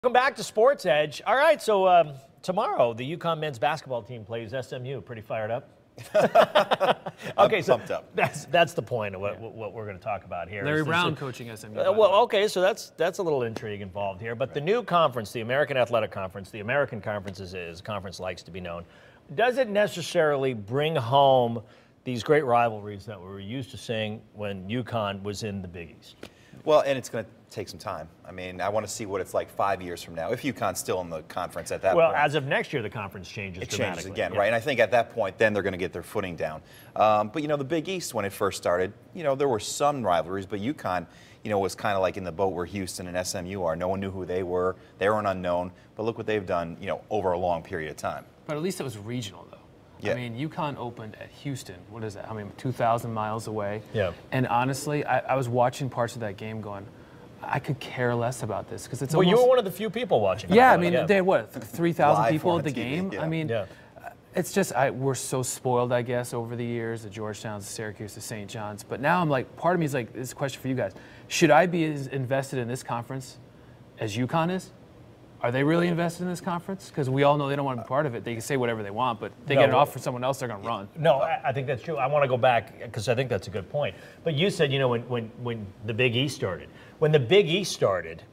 Welcome back to Sports Edge. All right, so tomorrow the UConn men's basketball team plays SMU. Pretty fired up? Okay, so pumped up. That's the point of what we're going to talk about here. Larry Brown coaching SMU. Well, okay, so that's a little intrigue involved here. But the new conference, the American Athletic Conference, the American Conference as a conference likes to be known, does it necessarily bring home these great rivalries that we were used to seeing when UConn was in the Big East? Well, and it's going to take some time. I mean, I want to see what it's like 5 years from now, if UConn's still in the conference at that point. Well, as of next year, the conference changes dramatically. It changes again, right? And I think at that point, then they're going to get their footing down. But, you know, the Big East, when it first started, you know, there were some rivalries, but UConn, you know, was kind of like in the boat where Houston and SMU are. No one knew who they were. They were an unknown. But look what they've done, you know, over a long period of time. But at least it was regional, though. Yeah. I mean, UConn opened at Houston. What is that? I mean, 2,000 miles away. Yeah. And honestly, I was watching parts of that game going, I could care less about this because it's well, almost, you were one of the few people watching. Yeah, I mean, they had what, 3,000 people at the TV, game. yeah. I mean, yeah. it's just we're so spoiled, I guess, over the years. The Georgetowns, the Syracuse, the St. John's. But now I'm like, part of me is like, this is a question for you guys: should I be as invested in this conference as UConn is? Are they really invested in this conference? Because we all know they don't want to be part of it. They can say whatever they want, but they get it off for someone else, they're going to run. No, I think that's true. I want to go back because I think that's a good point. But you said, you know, when the Big East started, when the Big East started,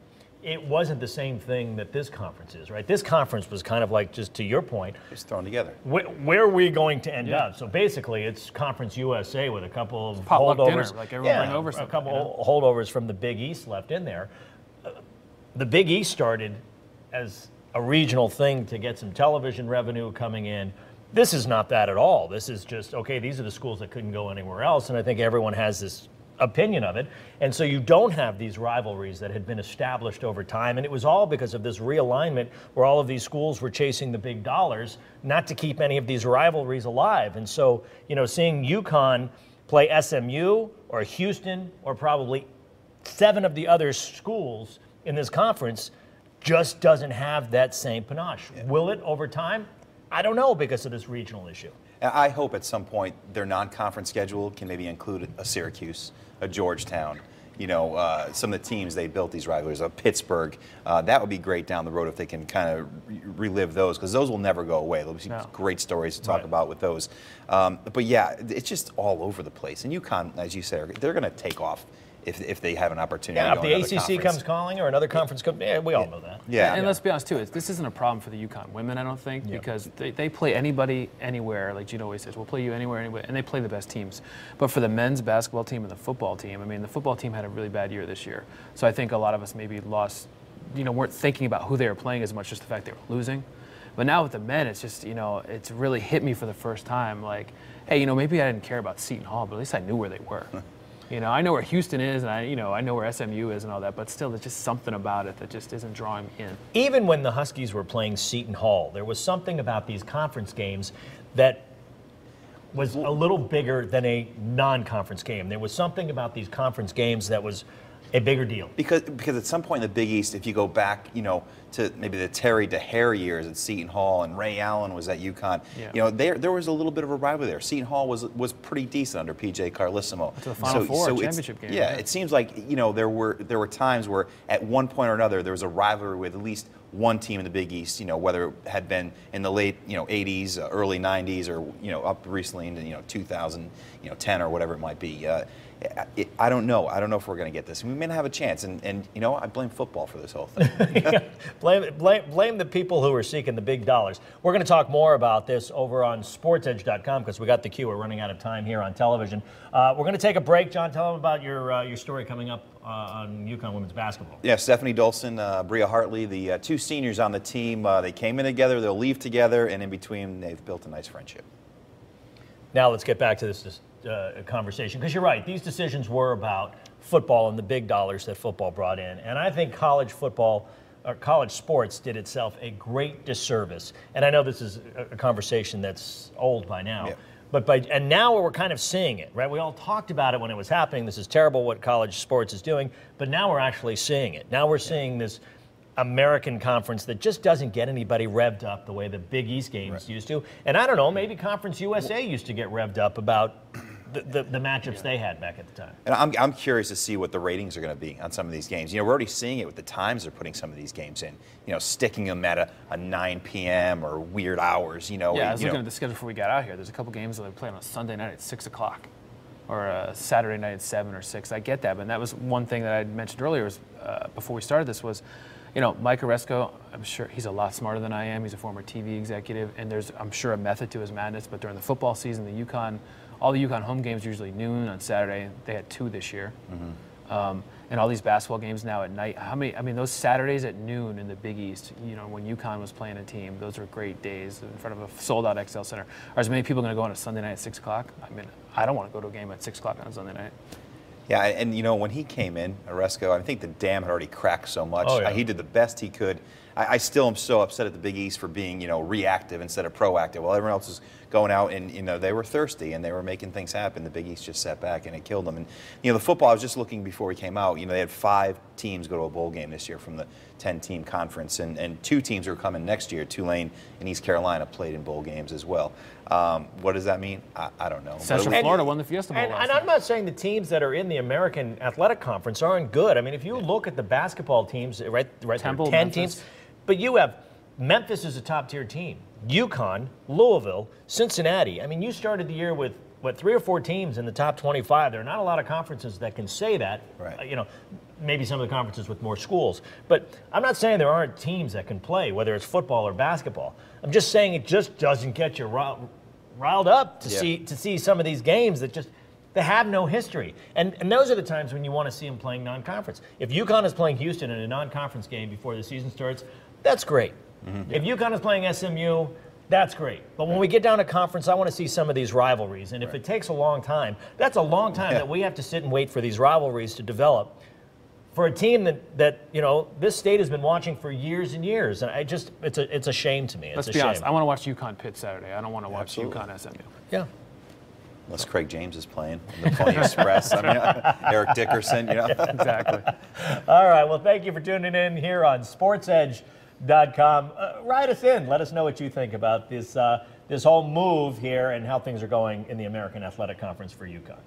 it wasn't the same thing that this conference is, right? This conference was kind of like, just to your point, Just thrown together. where are we going to end up? So basically, it's Conference USA with a couple of Potluck holdovers. dinner, like everyone bring over a something, couple holdovers from the Big East left in there. The Big East started as a regional thing to get some television revenue coming in. This is not that at all. This is just, okay, these are the schools that couldn't go anywhere else, and I think everyone has this opinion of it. And so you don't have these rivalries that had been established over time, and it was all because of this realignment where all of these schools were chasing the big dollars, not to keep any of these rivalries alive. And so, you know, seeing UConn play SMU or Houston or probably 7 of the other schools in this conference just doesn't have that same panache. Yeah. Will it over time? I don't know, because of this regional issue. I hope at some point their non-conference schedule can maybe include a Syracuse, a Georgetown, you know, some of the teams they built these rivalries, Pittsburgh. That would be great down the road if they can kind of relive those, because those will never go away. There'll be great stories to talk about with those. But yeah, it's just all over the place. And UConn, as you said, they're going to take off if they have an opportunity. Yeah, to go if the ACC comes calling or another conference comes, yeah, we all know that. Yeah. And let's be honest, too, this isn't a problem for the UConn women, I don't think, because they play anybody, anywhere. Like Gene always says, we'll play you anywhere, and they play the best teams. But for the men's basketball team and the football team, I mean, the football team had a really bad year this year. So I think a lot of us maybe lost, you know, weren't thinking about who they were playing as much, just the fact they were losing. But now with the men, it's just, you know, it's really hit me for the first time. Like, hey, you know, maybe I didn't care about Seton Hall, but at least I knew where they were. You know, I know where Houston is, and I know where SMU is and all that, but still, there's just something about it that just isn't drawing me in. Even when the Huskies were playing Seton Hall, there was something about these conference games that was a little bigger than a non-conference game. There was something about these conference games that was a bigger deal. Because at some point in the Big East, if you go back, you know, to maybe the Terry DeHare years at Seton Hall, and Ray Allen was at UConn, you know, there was a little bit of a rivalry there. Seton Hall was pretty decent under P.J. Carlissimo. To the Final Four championship game. Yeah, it seems like, you know, there were times where at one point or another there was a rivalry with at least one team in the Big East, you know, whether it had been in the late, you know, 80s, early 90s, or, you know, up recently into, you know, 2010 or whatever it might be. I don't know. I don't know if we're going to get this. We may not have a chance. And you know, I blame football for this whole thing. Blame the people who are seeking the big dollars. We're going to talk more about this over on sportsedge.com because we got the cue. We're running out of time here on television. We're going to take a break. John, tell them about your story coming up on UConn women's basketball. Yeah, Stephanie Dolson, Bria Hartley, the 2 seniors on the team. They came in together. They'll leave together, and in between, they've built a nice friendship. Now let's get back to this conversation, because you're right. These decisions were about football and the big dollars that football brought in. And I think college football, or college sports, did itself a great disservice. And I know this is a conversation that's old by now. Yeah. And now we're kind of seeing it, right? We all talked about it when it was happening. This is terrible what college sports is doing. But now we're actually seeing it. Now we're seeing this American conference that just doesn't get anybody revved up the way the Big East games used to. And I don't know, maybe Conference USA used to get revved up about the matchups they had back at the time. And I'm curious to see what the ratings are going to be on some of these games. You know, we're already seeing it with the times they're putting some of these games in. You know, sticking them at a 9 p.m. or weird hours. You know. Yeah, I was looking at the schedule before we got out here. There's a couple games that they're playing on a Sunday night at 6 o'clock, or a Saturday night at 7 or 6. I get that, but that was one thing that I mentioned earlier. Was before we started this was, you know, Mike Oresco, I'm sure he's a lot smarter than I am. He's a former TV executive, and there's, I'm sure, a method to his madness. But during the football season, all the UConn home games are usually noon on Saturday. They had 2 this year. And all these basketball games now at night. How many? I mean, those Saturdays at noon in the Big East, you know, when UConn was playing a team, those were great days in front of a sold-out XL Center. Are as many people going to go on a Sunday night at 6 o'clock? I mean, I don't want to go to a game at 6 o'clock on a Sunday night. Yeah, and you know, when he came in, Oresco, I think the dam had already cracked so much. Oh, yeah. He did the best he could. I still am so upset at the Big East for being, you know, reactive instead of proactive. While everyone else was going out and, you know, they were thirsty and they were making things happen, the Big East just sat back and it killed them. And, you know, the football, I was just looking before we came out, you know, they had 5 teams go to a bowl game this year from the 10-team conference, and 2 teams are coming next year. Tulane and East Carolina played in bowl games as well. What does that mean? I don't know. Central Florida won the Fiesta Bowl last And night. I'm not saying the teams that are in the American Athletic Conference aren't good. I mean, if you look at the basketball teams, right Temple, there are 10 Memphis. teams, but you have Memphis is a top-tier team, UConn, Louisville, Cincinnati. I mean, you started the year with, 3 or 4 teams in the top 25. There are not a lot of conferences that can say that. Right. You know, maybe some of the conferences with more schools. But I'm not saying there aren't teams that can play, whether it's football or basketball. I'm just saying it just doesn't get you riled up to see some of these games that just they have no history. And those are the times when you want to see them playing non-conference. If UConn is playing Houston in a non-conference game before the season starts, that's great. If UConn is playing SMU, that's great. But when we get down to conference, I want to see some of these rivalries. And if it takes a long time, that's a long time that we have to sit and wait for these rivalries to develop for a team that you know, this state has been watching for years and years. And it's a shame to me. It's Let's a be shame. honest. I want to watch UConn Pitt Saturday. I don't want to watch Absolutely. UConn SMU. Yeah. Unless Craig James is playing in the Pony Express. I mean, Eric Dickerson, you know. Exactly. All right. Well, thank you for tuning in here on SportsEdge.com. Write us in. Let us know what you think about this whole move here and how things are going in the American Athletic Conference for UConn.